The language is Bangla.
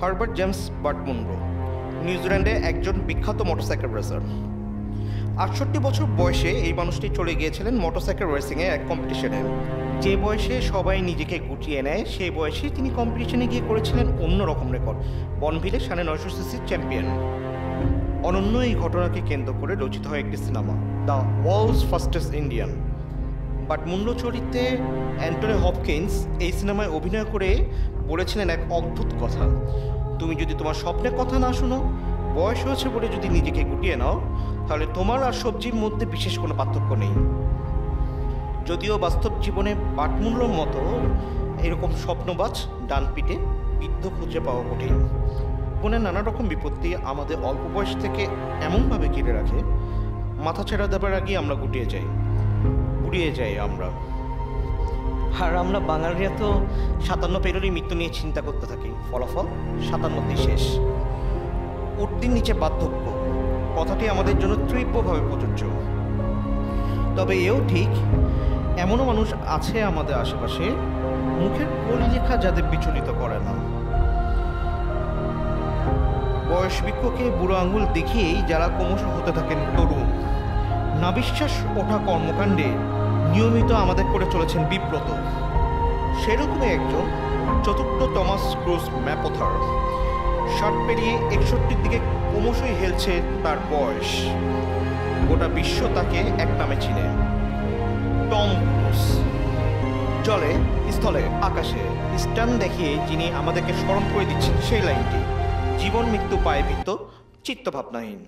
হার্বার্ট জেমস বার্ট মুনরো নিউজিল্যান্ডে একজন বিখ্যাত মোটরসাইকেল রেসার। ৬৮ বছর বয়সে এই মানুষটি চলে গিয়েছিলেন মোটরসাইকেল রেসিংয়ে এক কম্পিটিশনে। যে বয়সে সবাই নিজেকে গুটিয়ে নেয় সেই বয়সে তিনি কম্পিটিশনে গিয়ে করেছিলেন অন্যরকম রেকর্ড, বনভিলে ৯৫০ সিসির চ্যাম্পিয়ন। অনন্য এই ঘটনাকে কেন্দ্র করে রচিত হয় একটি cinema, the world's fastest Indian. But Munro চরিত্রে অ্যান্টনি হপকিন্স এই সিনেমায় অভিনয় করে বলেছিলেন এক অদ্ভুত কথা: তুমি যদি তোমার স্বপ্নের কথা না শোনো, বয়স হয়েছে বলে যদি নিজেকে গুটিয়ে নাও, তাহলে তোমার আর সবজির মধ্যে বিশেষ কোনো পার্থক্য নেই। যদিও বাস্তব জীবনে বার্ট মুনরোর মতো এরকম স্বপ্নবাজ ডান পিঠে বৃদ্ধ খুঁজে পাওয়া কঠিন। জীবনের নানা রকম বিপত্তি আমাদের অল্প বয়স থেকে এমনভাবে ঘিরে রাখে, মাথা ছেড়া দেবার আগে আমরা গুটিয়ে যাই আমরা। আর আমরা বাঙালিরা তো ৫৭ পেরোরই মৃত্যু নিয়ে চিন্তা করতে থাকি, ফলাফল ৫৭তেই শেষ। উর্দির নিচে বার্ধক্য কথাটি আমাদের জন্য তীব্রভাবে প্রযোজ্য। তবে এও ঠিক, এমনও মানুষ আছে আমাদের আশেপাশে মুখের পরিলেখা যাদের বিচলিত করে না। বয়স বৃক্ষকে বুড়ো আঙুল দেখিয়েই যারা ক্রমশ হতে থাকেন তরুণ, নাবিশ্বাস ওঠা কর্মকাণ্ডে নিয়মিত আমাদের করে চলেছেন বিব্রত। সেরকমই একজন চতুর্থ টমাস ক্রুজ ম্যাপথার। ৬০ পেরিয়ে ৬১ দিকে ক্রমশই হেলছে তার বয়স। গোটা বিশ্ব তাকে এক নামে চিনে, টম ক্রুজ। জলে, স্থলে, আকাশে স্ট্যান্ড দেখিয়ে যিনি আমাদেরকে স্মরণ করে দিচ্ছেন সেই লাইনটি: জীবন মৃত্যু পায়ে ভিত্ত, চিত্তভাবনাহীন।